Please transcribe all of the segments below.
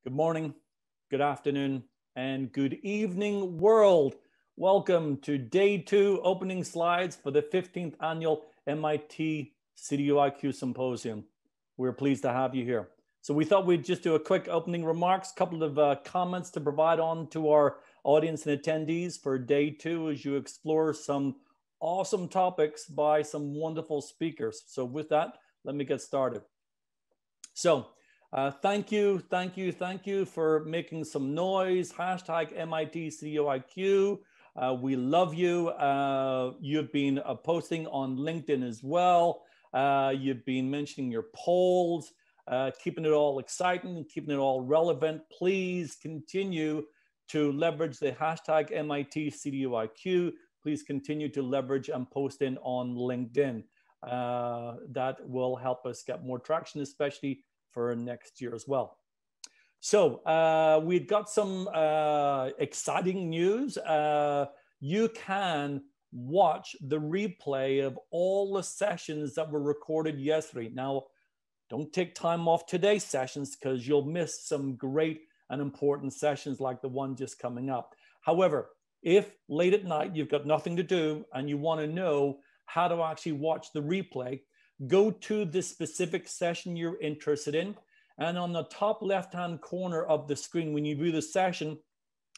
Good morning, good afternoon, and good evening, world. Welcome to day 2 opening slides for the 15th annual MIT CDOIQ Symposium. We're pleased to have you here. So we thought we'd just do a quick opening remarks, couple of comments to provide on to our audience and attendees for day 2 as you explore some awesome topics by some wonderful speakers. So with that, let me get started. So thank you for making some noise. Hashtag MIT CDOIQ. We love you. You've been posting on LinkedIn as well. You've been mentioning your polls, keeping it all exciting, keeping it all relevant. Please continue to leverage the hashtag MIT CDOIQ. Please continue to leverage and post in on LinkedIn. That will help us get more traction, especially for next year as well. So we've got some exciting news. You can watch the replay of all the sessions that were recorded yesterday. Now, don't take time off today's sessions because you'll miss some great and important sessions like the one just coming up. However, if late at night you've got nothing to do and you want to know how to actually watch the replay, go to the specific session you're interested in. And on the top left-hand corner of the screen, when you view the session,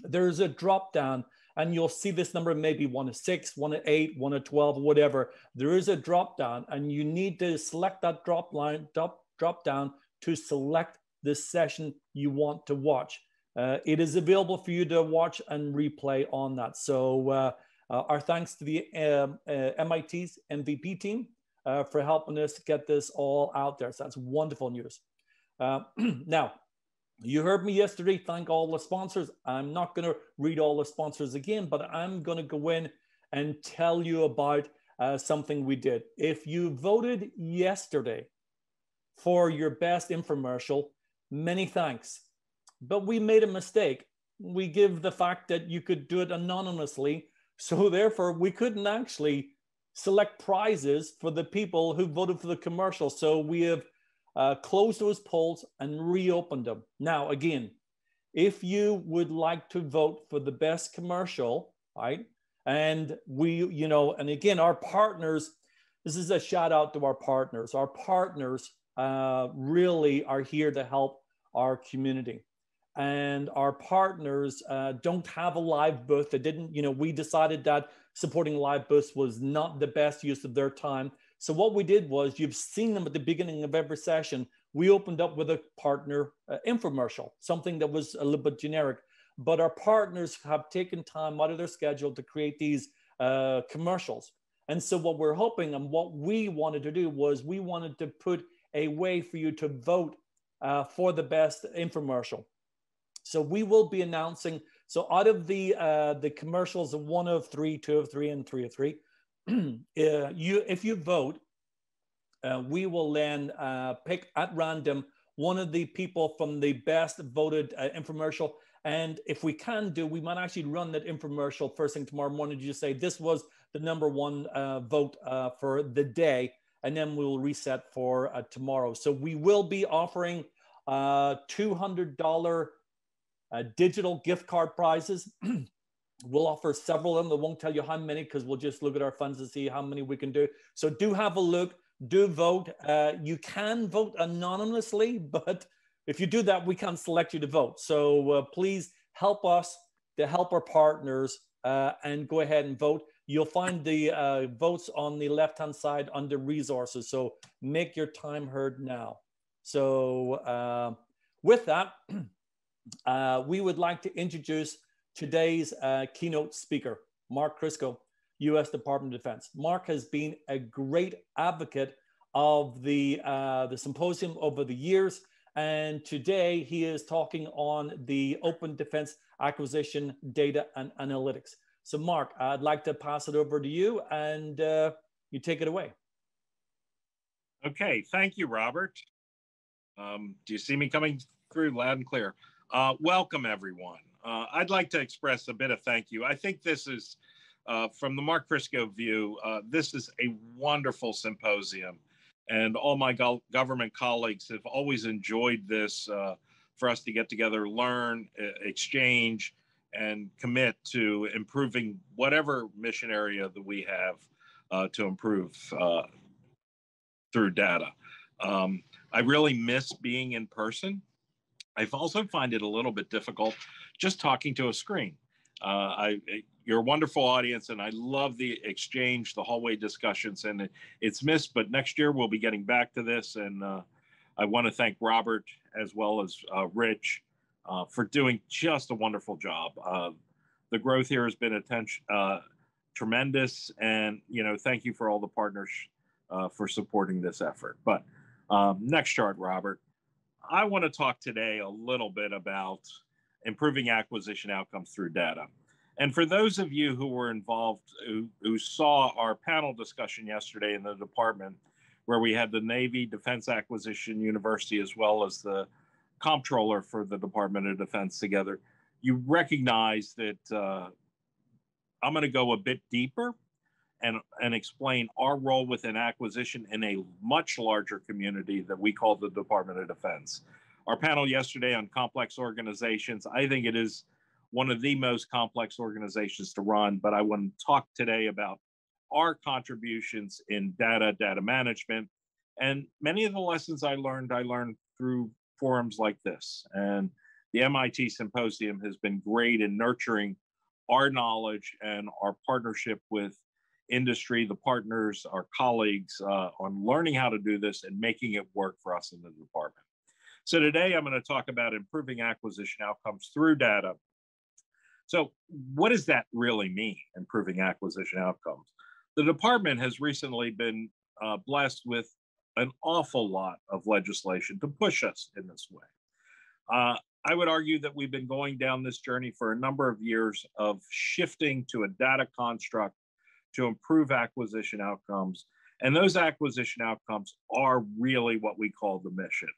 there's a drop down and you'll see this number, maybe 1 to 6, 1 to 8, 1 to 12, whatever. There is a drop down and you need to select that drop down to select the session you want to watch. It is available for you to watch and replay on that. So our thanks to the MIT's MVP team for helping us get this all out there. So that's wonderful news. Now, you heard me yesterday thank all the sponsors. I'm not going to read all the sponsors again, but I'm going to go in and tell you about something we did. If you voted yesterday for your best infomercial, many thanks. But we made a mistake. We give the fact that you could do it anonymously. So therefore, we couldn't actually select prizes for the people who voted for the commercial. So we have closed those polls and reopened them. Now, again, if you would like to vote for the best commercial, right? And we, and again, our partners, this is a shout out to our partners. Our partners really are here to help our community. And our partners don't have a live booth. They didn't, we decided that supporting live booths was not the best use of their time. So what we did was, you've seen them at the beginning of every session. We opened up with a partner infomercial, something that was a little bit generic. But our partners have taken time out of their schedule to create these commercials. And so what we're hoping and what we wanted to do was we wanted to put a way for you to vote for the best infomercial. So we will be announcing, so out of the commercials of 1 of 3, 2 of 3, and 3 of 3, if you vote, we will then pick at random one of the people from the best voted infomercial. And if we can do, we might actually run that infomercial first thing tomorrow morning to just say this was the #1 vote for the day, and then we'll reset for tomorrow. So we will be offering $200 digital gift card prizes. We'll offer several of them. I won't tell you how many because we'll just look at our funds and see how many we can do. So do have a look, do vote. You can vote anonymously, but if you do that, we can't select you to vote. So please help us to help our partners and go ahead and vote. You'll find the votes on the left-hand side under resources. So make your time heard now. So with that, we would like to introduce today's keynote speaker, Mark Crisco, U.S. Department of Defense. Mark has been a great advocate of the symposium over the years, and today he is talking on the open defense acquisition, data, and analytics. So Mark, I'd like to pass it over to you, and you take it away. Okay, thank you, Robert. Do you see me coming through loud and clear? Welcome, everyone. I'd like to express a bit of thank you. I think this is, from the Mark Crisco view, this is a wonderful symposium. And all my government colleagues have always enjoyed this for us to get together, learn, exchange, and commit to improving whatever mission area that we have to improve through data. I really miss being in person. I also find it a little bit difficult just talking to a screen. You're a wonderful audience, and I love the exchange, the hallway discussions, and it's missed, but next year we'll be getting back to this. And I want to thank Robert as well as Rich for doing just a wonderful job. The growth here has been tremendous, and thank you for all the partners for supporting this effort. But next chart, Robert. I want to talk today a little bit about improving acquisition outcomes through data. And for those of you who were involved, who saw our panel discussion yesterday in the department, where we had the Navy Defense Acquisition University as well as the comptroller for the Department of Defense together, you recognize that I'm going to go a bit deeper and explain our role within acquisition in a much larger community that we call the Department of Defense. Our panel yesterday on complex organizations, I think it is one of the most complex organizations to run, but I want to talk today about our contributions in data management, and many of the lessons I learned through forums like this. And the MIT Symposium has been great in nurturing our knowledge and our partnership with industry, the partners, our colleagues on learning how to do this and making it work for us in the department. So today I'm going to talk about improving acquisition outcomes through data. So what does that really mean, improving acquisition outcomes? The department has recently been blessed with an awful lot of legislation to push us in this way. I would argue that we've been going down this journey for a number of years of shifting to a data construct to improve acquisition outcomes. And those acquisition outcomes are really what we call the mission.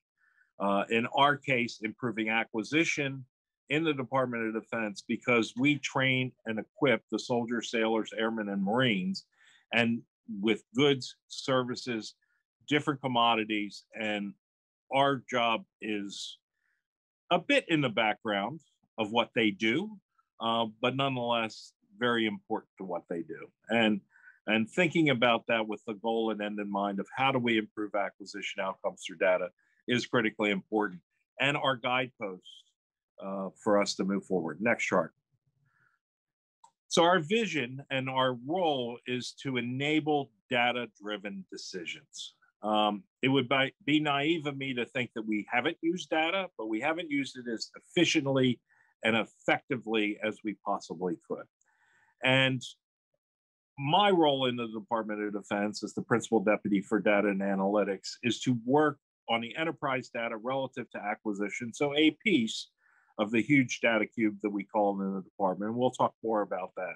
In our case, improving acquisition in the Department of Defense, because we train and equip the soldiers, sailors, airmen, and Marines, and with goods, services, different commodities, and our job is a bit in the background of what they do, but nonetheless, very important to what they do. And thinking about that with the goal and end in mind of how do we improve acquisition outcomes through data is critically important, and our guideposts for us to move forward. Next chart. So our vision and our role is to enable data-driven decisions. It would be naive of me to think that we haven't used data, but we haven't used it as efficiently and effectively as we possibly could. And my role in the Department of Defense as the Principal Deputy for Data and Analytics is to work on the enterprise data relative to acquisition, so a piece of the huge data cube that we call in the department, and we'll talk more about that,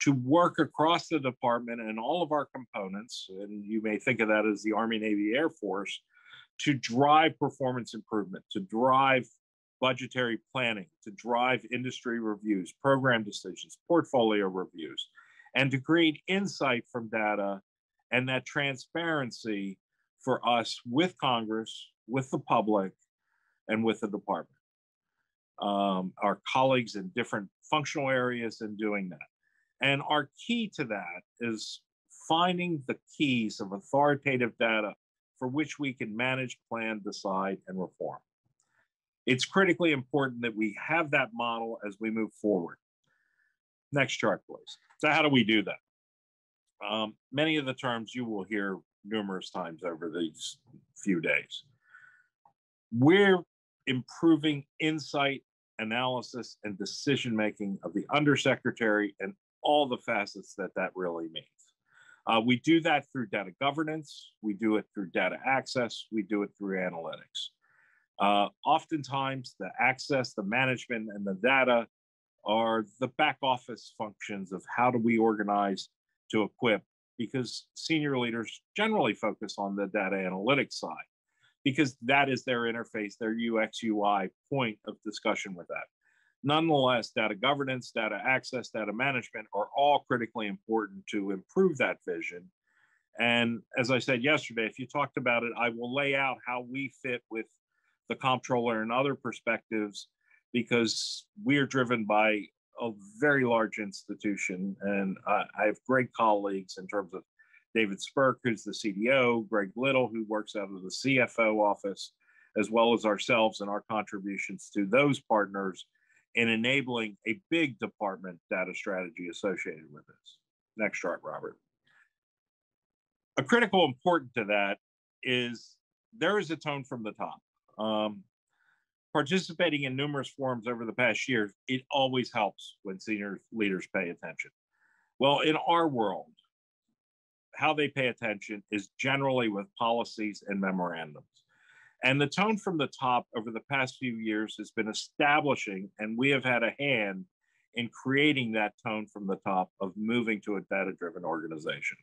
to work across the department and all of our components, and you may think of that as the Army, Navy, Air Force, to drive performance improvement, to drive budgetary planning, to drive industry reviews, program decisions, portfolio reviews, and to create insight from data and that transparency for us with Congress, with the public, and with the department. Our colleagues in different functional areas in doing that. And our key to that is finding the keys of authoritative data for which we can manage, plan, decide, and reform. It's critically important that we have that model as we move forward. Next chart, please. So how do we do that? Many of the terms you will hear numerous times over these few days. We're improving insight, analysis, and decision-making of the undersecretary and all the facets that that really means. We do that through data governance. We do it through data access. We do it through analytics. Oftentimes, the access, the management, and the data are the back office functions of how do we organize to equip, because senior leaders generally focus on the data analytics side, because that is their interface, their UX, UI point of discussion with that. Nonetheless, data governance, data access, data management are all critically important to improve that vision. And as I said yesterday, if you talked about it, I will lay out how we fit with the comptroller and other perspectives, because we are driven by a very large institution. And I have great colleagues in terms of David Spurk, who's the CDO, Greg Little, who works out of the CFO office, as well as ourselves and our contributions to those partners in enabling a big department data strategy associated with this. Next chart, Robert. A critical important to that is there is a tone from the top. Participating in numerous forums over the past year, it always helps when senior leaders pay attention. Well, in our world, how they pay attention is generally with policies and memorandums. And the tone from the top over the past few years has been establishing, and we have had a hand in creating that tone from the top of moving to a data-driven organization.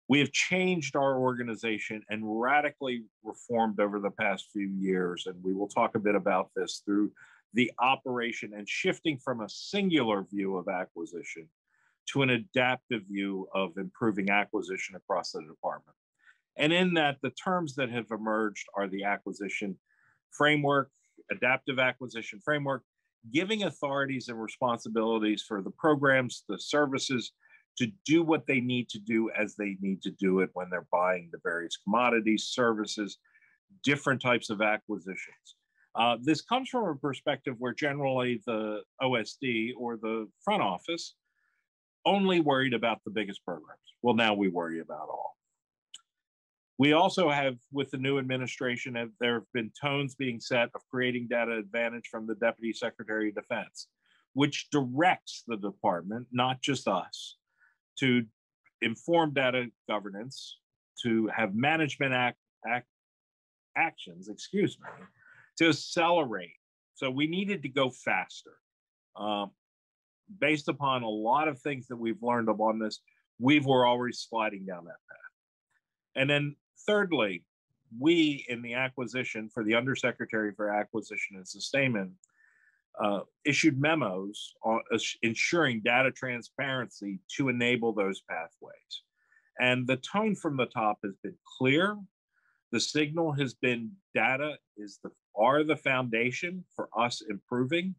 We have changed our organization and radically reformed over the past few years, and we will talk a bit about this through the operation and shifting from a singular view of acquisition to an adaptive view of improving acquisition across the department. And in that, the terms that have emerged are the acquisition framework, adaptive acquisition framework, giving authorities and responsibilities for the programs, the services, to do what they need to do as they need to do it when they're buying the various commodities, services, different types of acquisitions. This comes from a perspective where generally the OSD or the front office only worried about the biggest programs. Well, now we worry about all. We also have, with the new administration, there have been tones being set of creating data advantage from the Deputy Secretary of Defense, which directs the department, not just us, to inform data governance, to have management actions, to accelerate. So we needed to go faster. Based upon a lot of things that we've learned upon this, we were already sliding down that path. And then thirdly, we in the acquisition for the Undersecretary for Acquisition and Sustainment issued memos on ensuring data transparency to enable those pathways. And the tone from the top has been clear. The signal has been data are the foundation for us improving.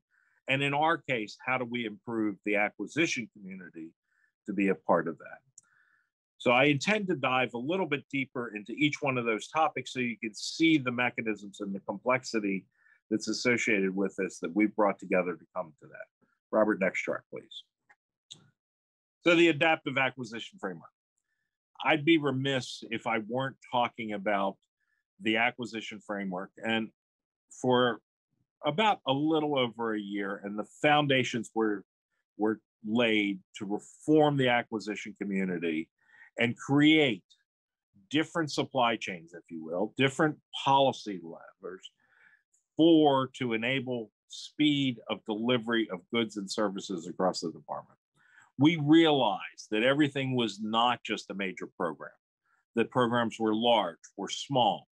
And in our case, how do we improve the acquisition community to be a part of that? So I intend to dive a little bit deeper into each one of those topics so you can see the mechanisms and the complexity that's associated with this that we've brought together to come to that. Robert, next chart, please. So the adaptive acquisition framework. I'd be remiss if I weren't talking about the acquisition framework. And for about a little over a year, and the foundations were laid to reform the acquisition community and create different supply chains, if you will, different policy levers to enable speed of delivery of goods and services across the department. We realized that everything was not just a major program, that programs were large, were small,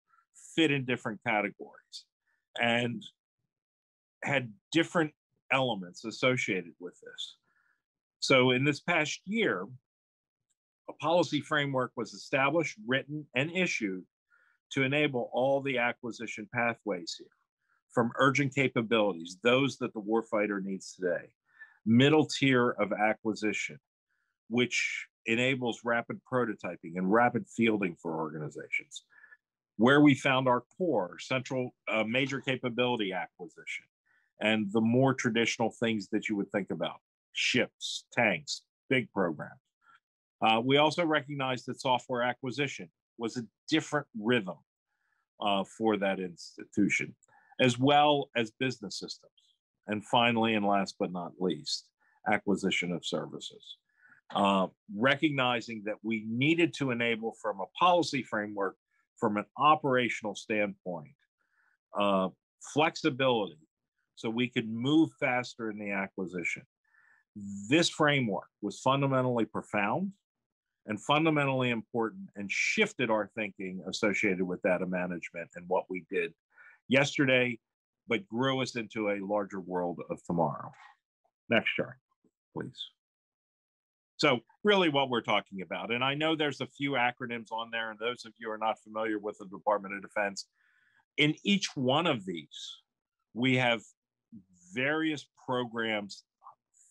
fit in different categories, and had different elements associated with this. So in this past year, a policy framework was established, written, and issued to enable all the acquisition pathways here, from urgent capabilities, those that the warfighter needs today, middle tier of acquisition, which enables rapid prototyping and rapid fielding for organizations, where we found our core, central major capability acquisition, and the more traditional things that you would think about, ships, tanks, big programs. We also recognized that software acquisition was a different rhythm for that institution, as well as business systems. And finally, and last but not least, acquisition of services. Recognizing that we needed to enable from a policy framework, from an operational standpoint, flexibility, so we could move faster in the acquisition. This framework was fundamentally profound and fundamentally important and shifted our thinking associated with data management and what we did yesterday, but grew us into a larger world of tomorrow. Next chart, please. So really what we're talking about, and I know there's a few acronyms on there, and those of you who are not familiar with the Department of Defense, In each one of these, we have various programs,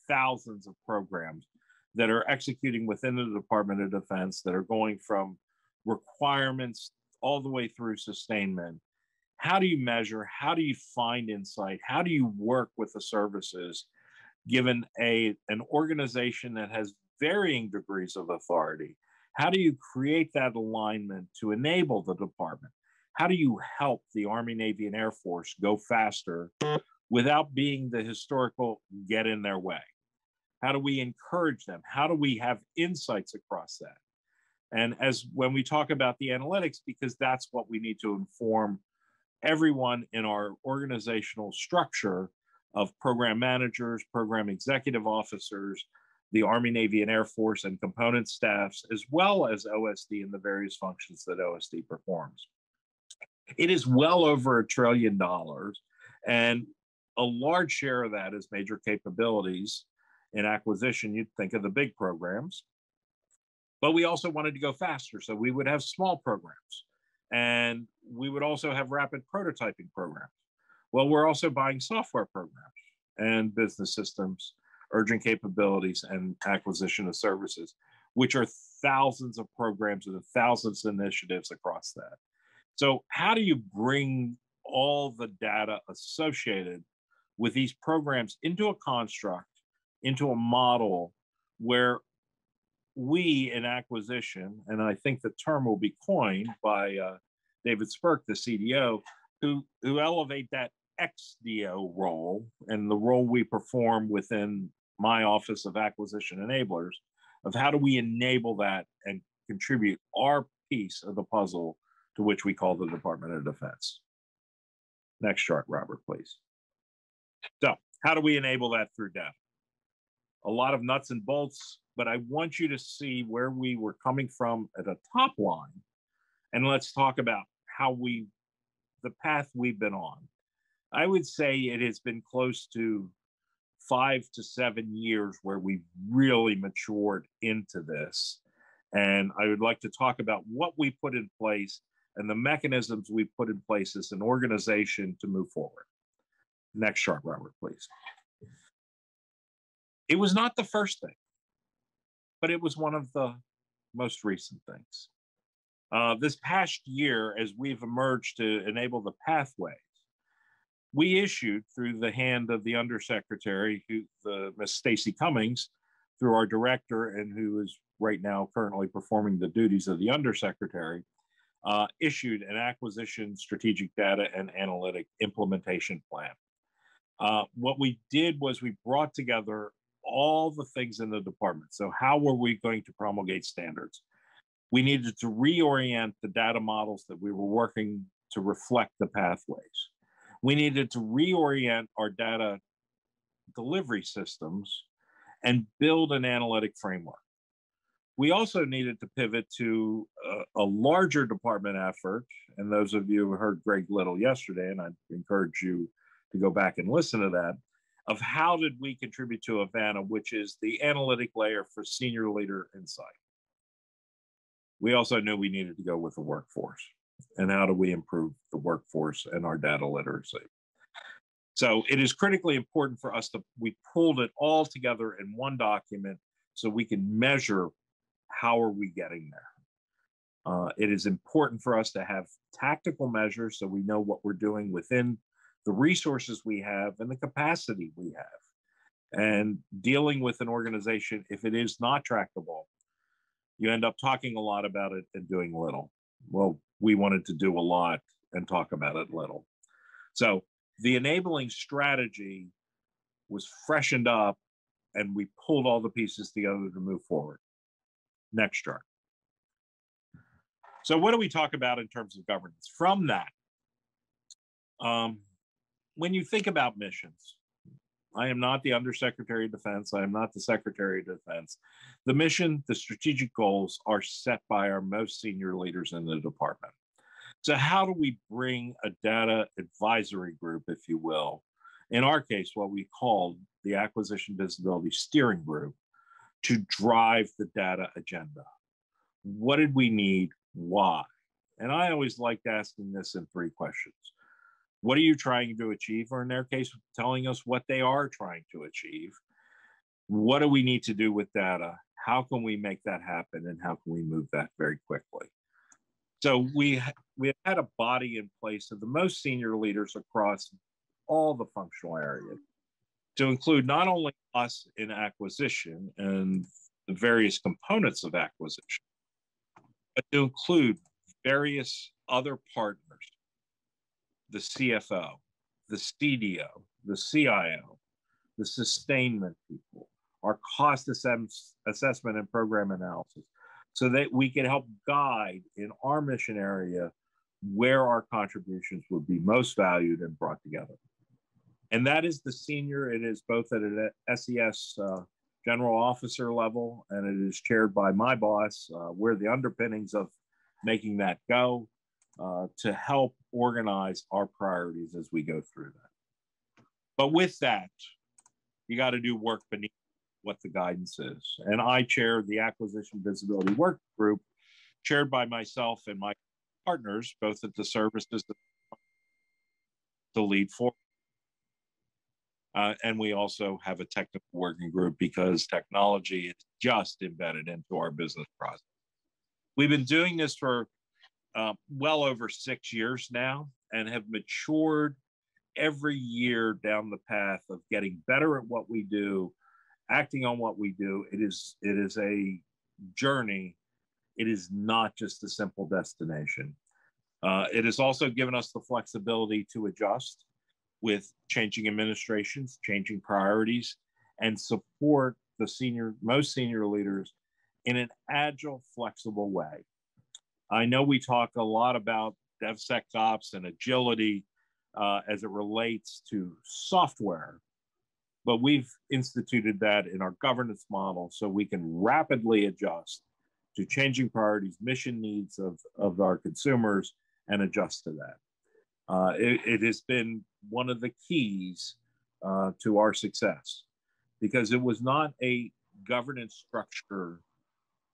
thousands of programs that are executing within the Department of Defense that are going from requirements all the way through sustainment. How do you measure? How do you find insight? How do you work with the services given an organization that has varying degrees of authority? How do you create that alignment to enable the department? How do you help the Army, Navy, and Air Force go faster without being the historical get in their way? How do we encourage them? How do we have insights across that? And as when we talk about the analytics, because that's what we need to inform everyone in our organizational structure of program managers, program executive officers, the Army, Navy, and Air Force, and component staffs, as well as OSD and the various functions that OSD performs. It is well over $1 trillion, and a large share of that is major capabilities in acquisition. You'd think of the big programs, but we also wanted to go faster. So we would have small programs, and we would also have rapid prototyping programs. Well, we're also buying software programs and business systems, urgent capabilities, and acquisition of services, which are thousands of programs and thousands of initiatives across that. So how do you bring all the data associated with these programs into a construct, into a model where we in acquisition, and I think the term will be coined by David Spurk, the CDO, who elevate that XDO role and the role we perform within my office of acquisition enablers, of how do we enable that and contribute our piece of the puzzle to which we call the Department of Defense. Next chart, Robert, please. So how do we enable that through data? A lot of nuts and bolts, but I want you to see where we were coming from at a top line. And let's talk about how the path we've been on. I would say it has been close to 5 to 7 years where we've really matured into this. And I would like to talk about what we put in place and the mechanisms we put in place as an organization to move forward. Next chart, Robert, please. It was not the first thing, but it was one of the most recent things. This past year, as we've emerged to enable the pathways, we issued through the hand of the Undersecretary, Ms. Stacy Cummings, through our director, and who is right now currently performing the duties of the Undersecretary, issued an acquisition, strategic data, and analytic implementation plan. What we did was we brought together all the things in the department. So how were we going to promulgate standards? We needed to reorient the data models that we were working to reflect the pathways. We needed to reorient our data delivery systems and build an analytic framework. We also needed to pivot to a larger department effort. And those of you who heard Greg Little yesterday, and I encourage you to go back and listen to that, of how did we contribute to Havana, which is the analytic layer for senior leader insight. We also knew we needed to go with the workforce. And how do we improve the workforce and our data literacy? So it is critically important for us we pulled it all together in one document so we can measure how are we getting there. It is important for us to have tactical measures so we know what we're doing within the resources we have and the capacity we have. And dealing with an organization, if it is not tractable, you end up talking a lot about it and doing little. Well, we wanted to do a lot and talk about it little. So the enabling strategy was freshened up and we pulled all the pieces together to move forward. Next chart. So what do we talk about in terms of governance? From that, when you think about missions, I am not the Undersecretary of Defense. I am not the Secretary of Defense. The mission, the strategic goals are set by our most senior leaders in the department. So how do we bring a data advisory group, if you will, in our case, what we called the Acquisition Visibility Steering Group, to drive the data agenda? What did we need? Why? And I always liked asking this in 3 questions. What are you trying to achieve? Or in their case, telling us what they are trying to achieve. What do we need to do with data? How can we make that happen? And how can we move that very quickly? So we had a body in place of the most senior leaders across all the functional areas to include not only us in acquisition and the various components of acquisition, but to include various other partners, the CFO, the CDO, the CIO, the sustainment people, our cost assessment and program analysis, so that we can help guide in our mission area where our contributions would be most valued and brought together. And that is the senior, it is both at an SES general officer level, and it is chaired by my boss. We're the underpinnings of making that go to help organize our priorities as we go through that. But with that, you got to do work beneath what the guidance is. And I chair the Acquisition Visibility Work Group, chaired by myself and my partners, both at the services to lead forward. And we also have a technical working group because technology is just embedded into our business process. We've been doing this for well over 6 years now and have matured every year down the path of getting better at what we do, acting on what we do. It is a journey. It is not just a simple destination. It has also given us the flexibility to adjust with changing administrations, changing priorities, and support the most senior leaders in an agile, flexible way. I know we talk a lot about DevSecOps and agility as it relates to software, but we've instituted that in our governance model so we can rapidly adjust to changing priorities, mission needs of our consumers, and adjust to that. It has been one of the keys to our success because it was not a governance structure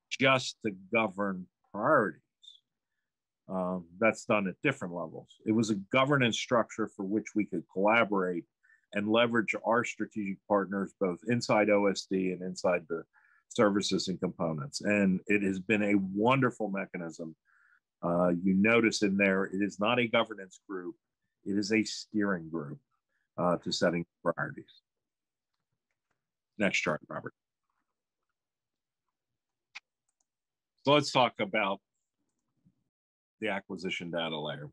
just to govern priorities. That's done at different levels. It was a governance structure for which we could collaborate and leverage our strategic partners, both inside OSD and inside the services and components. And it has been a wonderful mechanism. You notice in there, it is not a governance group. It is a steering group to setting priorities. Next chart, Robert. So let's talk about the acquisition data layer.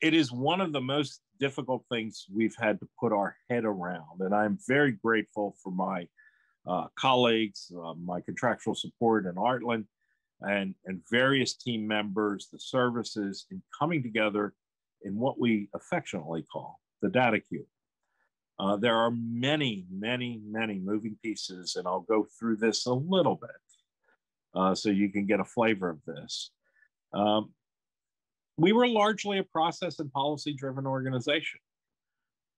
It is one of the most difficult things we've had to put our head around. And I'm very grateful for my colleagues, my contractual support in Artland, and various team members, the services, in coming together in what we affectionately call the data cube. There are many, many, many moving pieces, and I'll go through this a little bit so you can get a flavor of this. We were largely a process and policy-driven organization.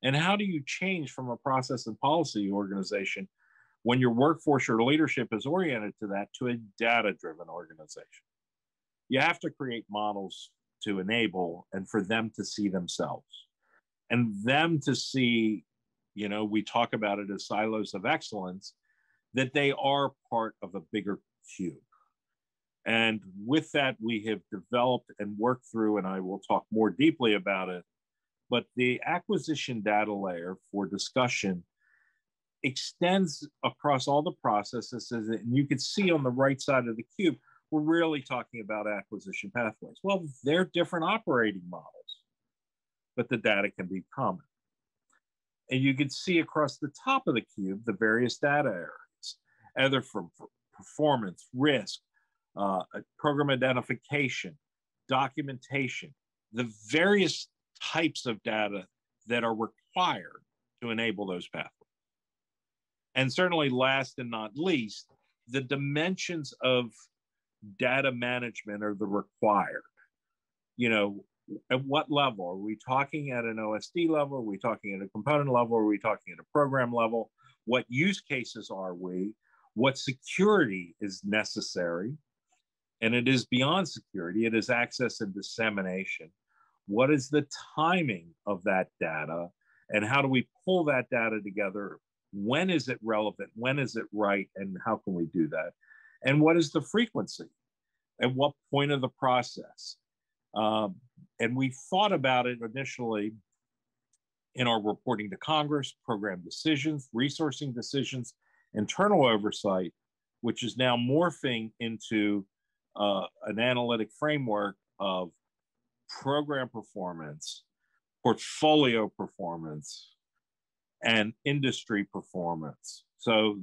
And how do you change from a process and policy organization when your workforce or leadership is oriented to that to a data-driven organization? You have to create models to enable and for them to see themselves and them to see, you know, we talk about it as silos of excellence, that they are part of a bigger cube. And with that, we have developed and worked through, and I will talk more deeply about it, but the acquisition data layer for discussion extends across all the processes. And you can see on the right side of the cube, we're really talking about acquisition pathways. Well, they're different operating models, but the data can be common. And you can see across the top of the cube, the various data areas, either from performance, risk, program identification, documentation, the various types of data that are required to enable those pathways. And certainly last and not least, the dimensions of data management are the required. You know, at what level? Are we talking at an OSD level? Are we talking at a component level? Are we talking at a program level? What use cases are we? What security is necessary? And it is beyond security. It is access and dissemination. What is the timing of that data? And how do we pull that data together? When is it relevant? When is it right? And how can we do that? And what is the frequency? At what point of the process? And we thought about it initially in our reporting to Congress, program decisions, resourcing decisions, internal oversight, which is now morphing into an analytic framework of program performance, portfolio performance, and industry performance. So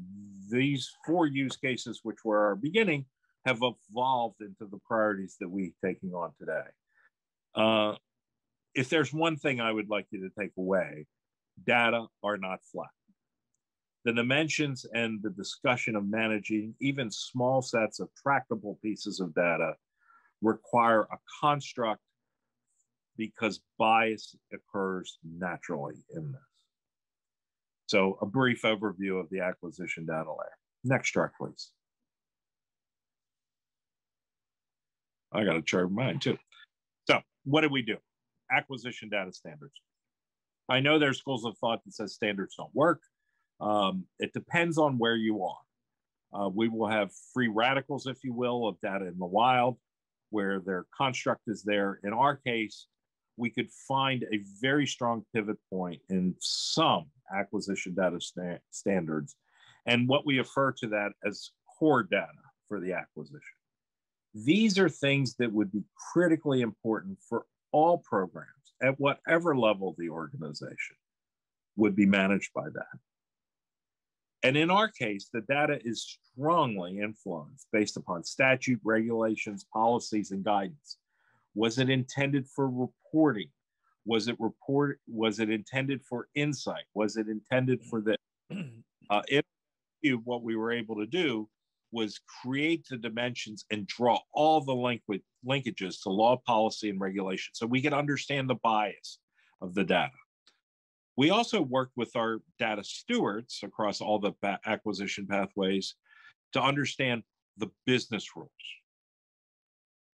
these 4 use cases, which were our beginning, have evolved into the priorities that we're taking on today. If there's one thing I would like you to take away, data are not flat. The dimensions and the discussion of managing even small sets of tractable pieces of data require a construct because bias occurs naturally in this. So a brief overview of the acquisition data layer. Next chart, please. I got to chart mine too. So what do we do? Acquisition data standards. I know there's schools of thought that says standards don't work. It depends on where you are. We will have free radicals, if you will, of data in the wild, where their construct is there. In our case, we could find a very strong pivot point in some acquisition data standards, and what we refer to that as core data for the acquisition. These are things that would be critically important for all programs at whatever level the organization would be managed by that. And in our case, the data is strongly influenced based upon statute, regulations, policies, and guidance. Was it intended for reporting? Was it intended for insight? Was it intended for the, what we were able to do was create the dimensions and draw all the linkages to law, policy, and regulation so we could understand the bias of the data. We also worked with our data stewards across all the acquisition pathways to understand the business rules.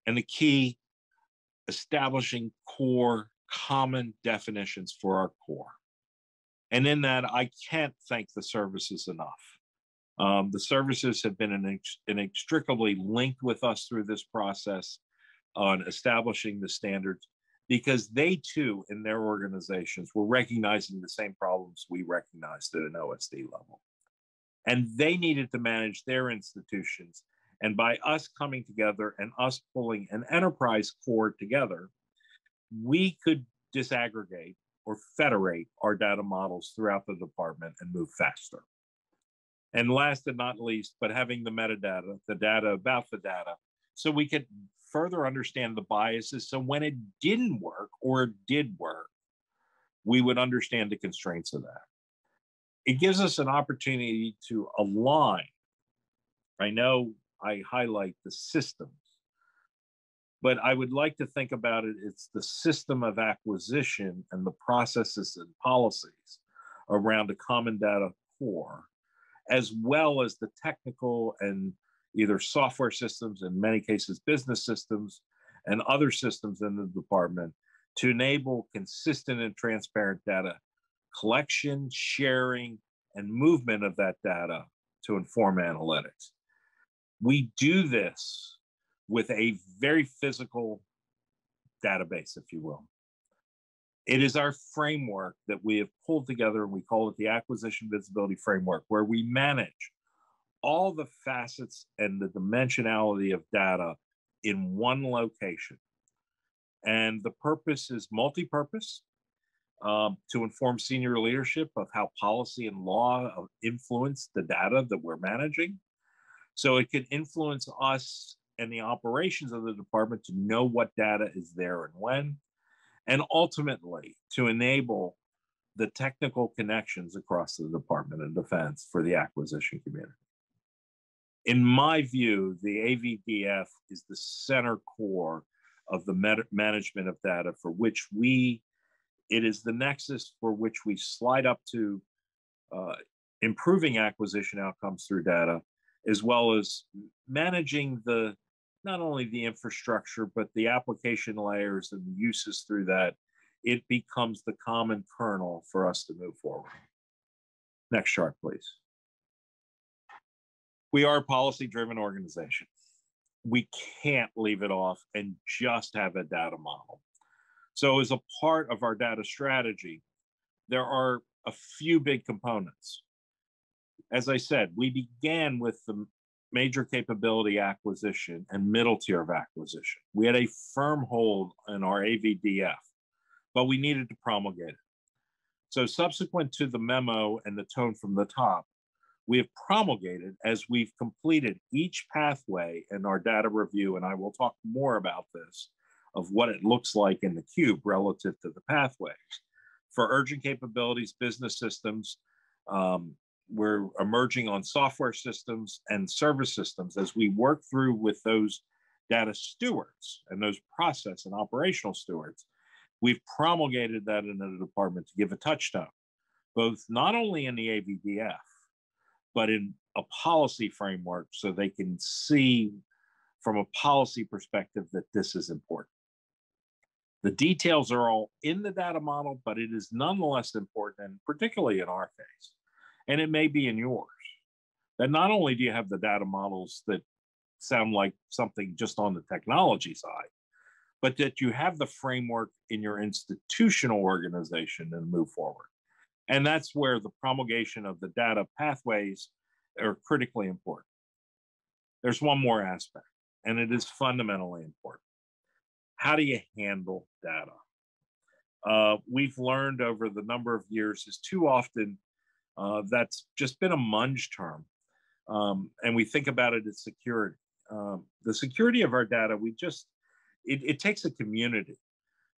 And the key, establishing core common definitions for our core. And in that, I can't thank the services enough. The services have been inextricably linked with us through this process on establishing the standards, because they too, in their organizations, were recognizing the same problems we recognized at an OSD level. And they needed to manage their institutions. And by us coming together and us pulling an enterprise core together, we could disaggregate or federate our data models throughout the department and move faster. And last but not least, but having the metadata, the data about the data, so we could further understand the biases. So when it didn't work or it did work, we would understand the constraints of that. It gives us an opportunity to align. I know I highlight the systems, but I would like to think about it, it's the system of acquisition and the processes and policies around a common data core, as well as the technical and either software systems, in many cases business systems, and other systems in the department to enable consistent and transparent data collection, sharing, and movement of that data to inform analytics. We do this with a very physical database, if you will. It is our framework that we have pulled together, and we call it the Acquisition Visibility Framework, where we manage all the facets and the dimensionality of data in one location. And the purpose is multi-purpose, to inform senior leadership of how policy and law influence the data that we're managing. So it can influence us and the operations of the department to know what data is there and when, and ultimately to enable the technical connections across the Department of Defense for the acquisition community. In my view, the AVDF is the center core of the management of data, for which it is the nexus for which we slide up to improving acquisition outcomes through data, as well as managing the not only the infrastructure, but the application layers and the uses through that, it becomes the common kernel for us to move forward. Next chart, please. We are a policy-driven organization. We can't leave it off and just have a data model. So as a part of our data strategy, there are a few big components. As I said, we began with the major capability acquisition and middle tier of acquisition. We had a firm hold in our AVDF, but we needed to promulgate it. So subsequent to the memo and the tone from the top, we have promulgated as we've completed each pathway in our data review, and I will talk more about this, of what it looks like in the cube relative to the pathways. For urgent capabilities, business systems, we're emerging on software systems and service systems as we work through with those data stewards and those process and operational stewards. We've promulgated that in the department to give a touchstone, both not only in the AVDF, but in a policy framework so they can see from a policy perspective that this is important. The details are all in the data model, but it is nonetheless important, and particularly in our case, and it may be in yours, that not only do you have the data models that sound like something just on the technology side, but that you have the framework in your institutional organization and move forward. And that's where the promulgation of the data pathways are critically important. There's one more aspect, and it is fundamentally important. How do you handle data? We've learned over the number of years is too often that's just been a munge term. And we think about it as security. The security of our data, it takes a community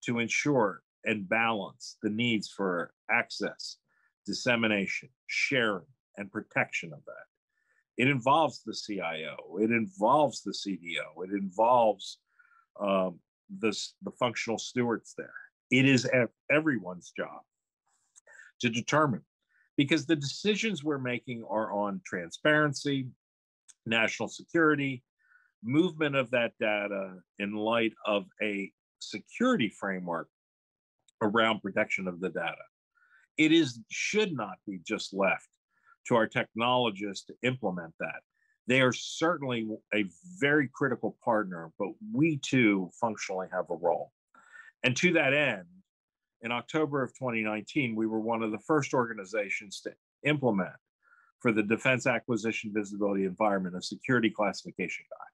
to ensure and balance the needs for access, dissemination, sharing, and protection of that. It involves the CIO, it involves the CDO, it involves the functional stewards there. It is everyone's job to determine, because the decisions we're making are on transparency, national security, movement of that data in light of a security framework around protection of the data. It should not be just left to our technologists to implement that. They are certainly a very critical partner, but we too functionally have a role. And to that end, in October of 2019, we were one of the first organizations to implement for the Defense Acquisition Visibility Environment a security classification guide.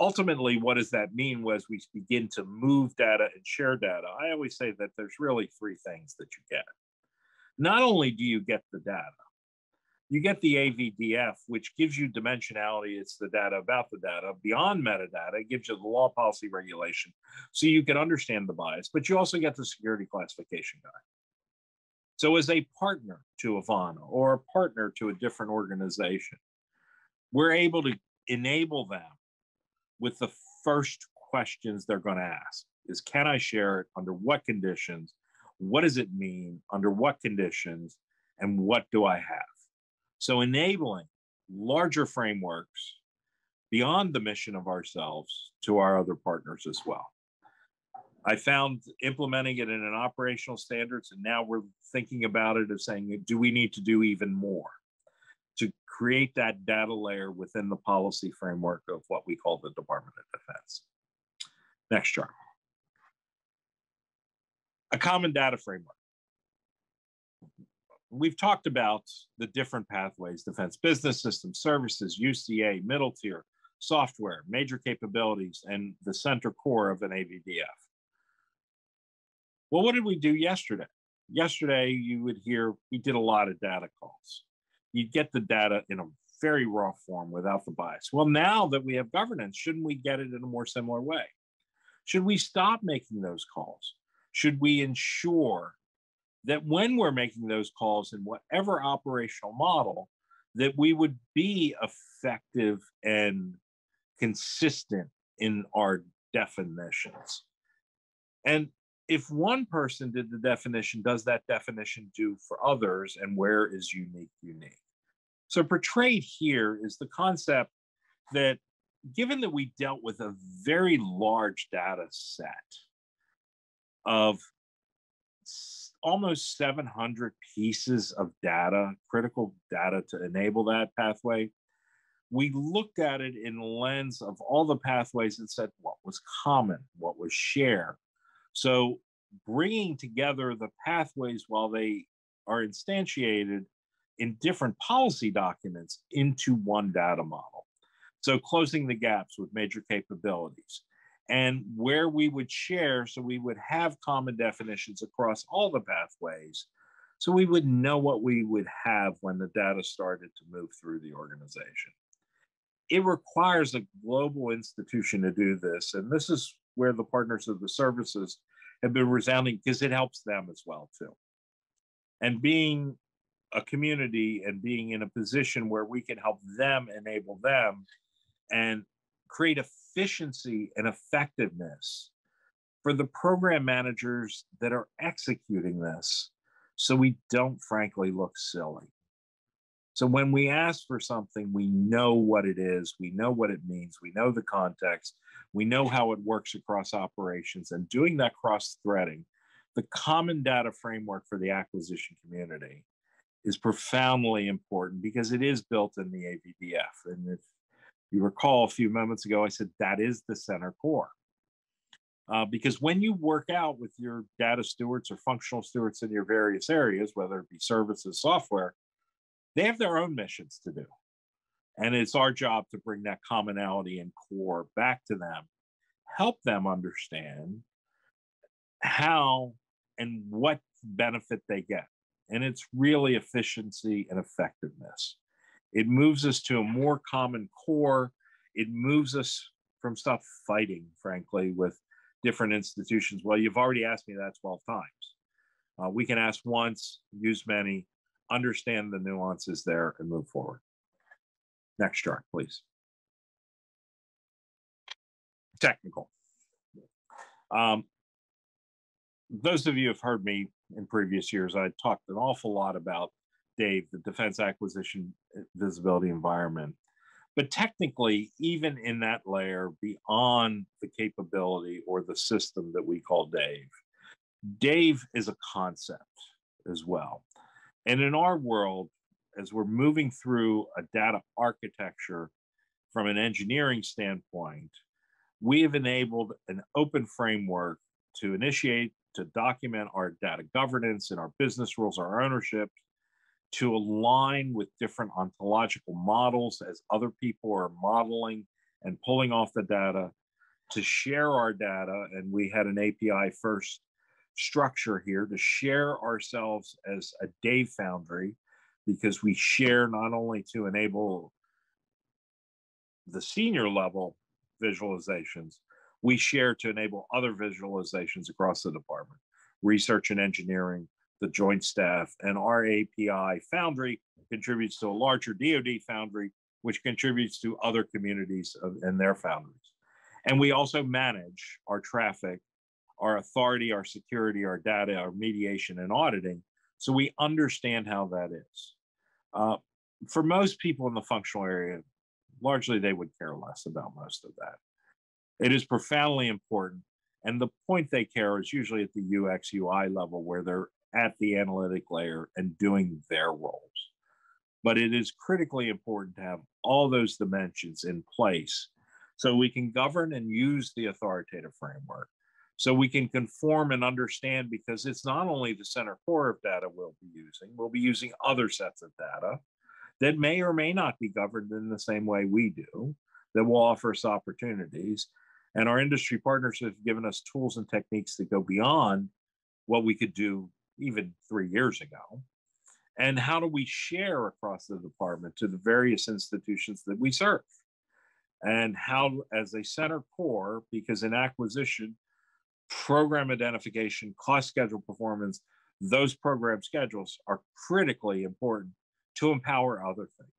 Ultimately, what does that mean as we begin to move data and share data? I always say that there's really three things that you get. Not only do you get the data, you get the AVDF, which gives you dimensionality. It's the data about the data. Beyond metadata, it gives you the law, policy, regulation, so you can understand the bias, but you also get the security classification guide. So as a partner to Ivana or a partner to a different organization, we're able to enable them with the first questions they're going to ask is, can I share it? Under what conditions? What does it mean? Under what conditions? And what do I have? So enabling larger frameworks beyond the mission of ourselves to our other partners as well. I found implementing it in an operational standards, and now we're thinking about it as saying, do we need to do even more to create that data layer within the policy framework of what we call the Department of Defense? Next chart. A common data framework. We've talked about the different pathways: defense business systems, services, UCA, middle tier, software, major capabilities, and the center core of an AVDF. Well, what did we do yesterday? Yesterday, you would hear we did a lot of data calls. You'd get the data in a very raw form without the bias. Well, now that we have governance, shouldn't we get it in a more similar way? Should we stop making those calls? Should we ensure that when we're making those calls in whatever operational model, that we would be effective and consistent in our definitions? And if one person did the definition, does that definition do for others, and where is unique? So portrayed here is the concept that given that we dealt with a very large data set of almost 700 pieces of data, critical data to enable that pathway, we looked at it in the lens of all the pathways and said what was common, what was shared. So bringing together the pathways while they are instantiated in different policy documents into one data model. So closing the gaps with major capabilities and where we would share, so we would have common definitions across all the pathways, so we would know what we would have when the data started to move through the organization. It requires a global institution to do this, and this is where the partners of the services have been resounding because it helps them as well too. And being a community and being in a position where we can help them enable them and create efficiency and effectiveness for the program managers that are executing this, so we don't frankly look silly. So when we ask for something, we know what it is, we know what it means, we know the context, we know how it works across operations, and doing that cross-threading, the common data framework for the acquisition community is profoundly important because it is built in the AVDF. And if you recall a few moments ago, I said that is the center core. Because when you work out with your data stewards or functional stewards in your various areas, whether it be services, software, they have their own missions to do. And it's our job to bring that commonality and core back to them, help them understand how and what benefit they get. And it's really efficiency and effectiveness. It moves us to a more common core. It moves us from stop fighting, frankly, with different institutions. Well, you've already asked me that 12 times. We can ask once, use many, understand the nuances there, and move forward. Next chart, please. Technical. Those of you who have heard me in previous years, I talked an awful lot about DAVE, the Defense Acquisition Visibility Environment. But technically, even in that layer beyond the capability or the system that we call DAVE, DAVE is a concept as well. And in our world, as we're moving through a data architecture from an engineering standpoint, we have enabled an open framework to initiate, to document our data governance and our business rules, our ownership, to align with different ontological models as other people are modeling and pulling off the data, to share our data. And we had an API first structure here to share ourselves as a DAVE Foundry, because we share not only to enable the senior level visualizations, we share to enable other visualizations across the department, research and engineering, the joint staff, and our API Foundry contributes to a larger DoD Foundry, which contributes to other communities and their foundries. And we also manage our traffic, our authority, our security, our data, our mediation and auditing, so we understand how that is. For most people in the functional area, largely they would care less about most of that. It is profoundly important, and the point they care is usually at the UX, UI level, where they're at the analytic layer and doing their roles. But it is critically important to have all those dimensions in place so we can govern and use the authoritative framework, so we can conform and understand, because it's not only the center core of data we'll be using other sets of data that may or may not be governed in the same way we do, that will offer us opportunities. And our industry partners have given us tools and techniques that go beyond what we could do even 3 years ago. And how do we share across the department to the various institutions that we serve? And how, as a center core, because in acquisition, program identification, cost schedule performance, those program schedules are critically important to empower other things.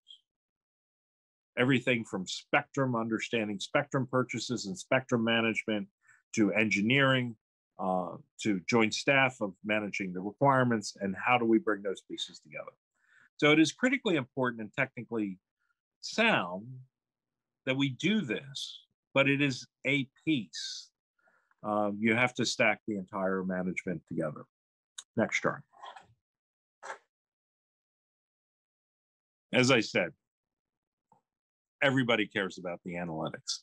Everything from spectrum, understanding spectrum purchases and spectrum management, to engineering, to joint staff of managing the requirements, and how do we bring those pieces together. So it is critically important and technically sound that we do this, but it is a piece. You have to stack the entire management together. Next chart. As I said, everybody cares about the analytics.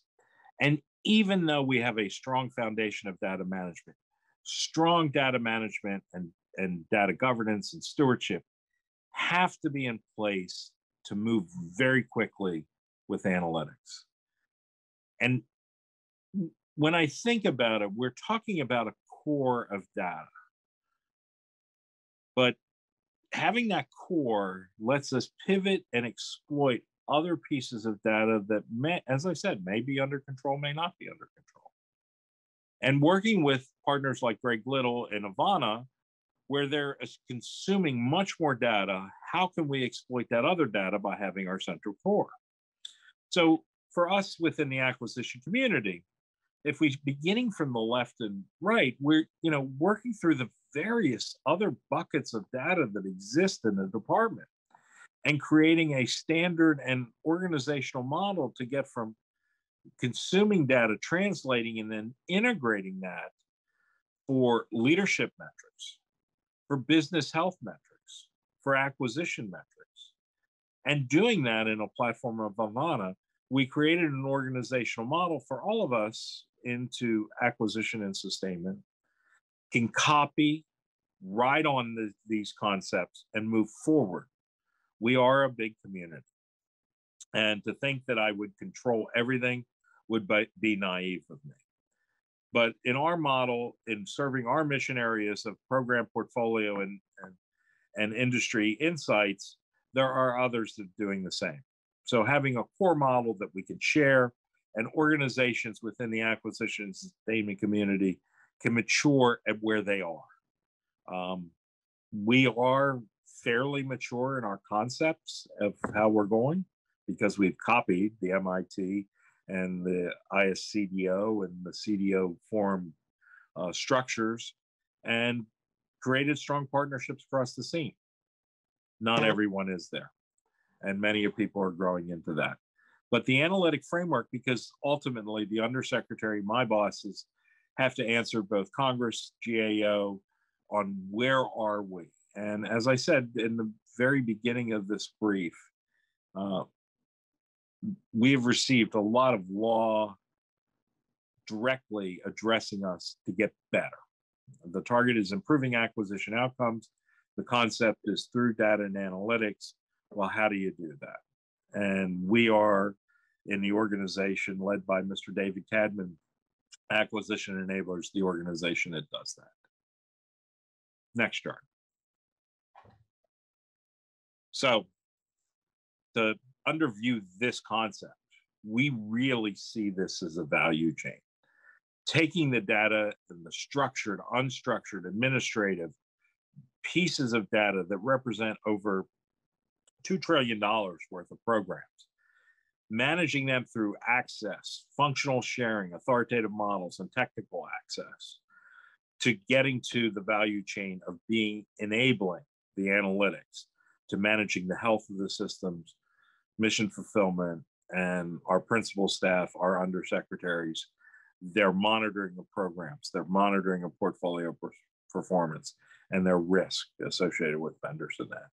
And even though we have a strong foundation of data management, strong data management and data governance and stewardship have to be in place to move very quickly with analytics. And when I think about it, we're talking about a core of data. But having that core lets us pivot and exploit other pieces of data that may, as I said, may be under control, may not be under control. And working with partners like Greg Little and Ivana, where they're consuming much more data, how can we exploit that other data by having our central core? So for us within the acquisition community, if we beginning from the left and right, we're working through the various other buckets of data that exist in the department and creating a standard and organizational model to get from consuming data, translating, and then integrating that for leadership metrics, for business health metrics, for acquisition metrics. And doing that in a platform of Ivana, we created an organizational model for all of us into acquisition and sustainment, can copy, ride on these concepts, and move forward. We are a big community. And to think that I would control everything would be naive of me. But in our model, in serving our mission areas of program portfolio and industry insights, there are others that are doing the same. So having a core model that we can share and organizations within the acquisition and sustainment community can mature at where they are. We are fairly mature in our concepts of how we're going because we've copied the MIT and the ISCDO and the CDO forum structures and created strong partnerships across the scene. Not everyone is there, and many of people are growing into that. But the analytic framework, because ultimately the undersecretary, my bosses, have to answer both Congress, GAO, on where are we. And as I said in the very beginning of this brief, we've received a lot of law directly addressing us to get better. The target is improving acquisition outcomes. The concept is through data and analytics. Well, how do you do that? And we are in the organization led by Mr. David Cadman, Acquisition Enablers, the organization that does that. Next chart. So to underview this concept, we really see this as a value chain. Taking the data and the structured, unstructured, administrative pieces of data that represent over $2 trillion worth of programs, managing them through access, functional sharing, authoritative models, and technical access, to getting to the value chain of enabling the analytics, to managing the health of the systems, mission fulfillment, and our principal staff, our undersecretaries, they're monitoring the programs, they're monitoring a portfolio performance, and their risk associated with vendors in that.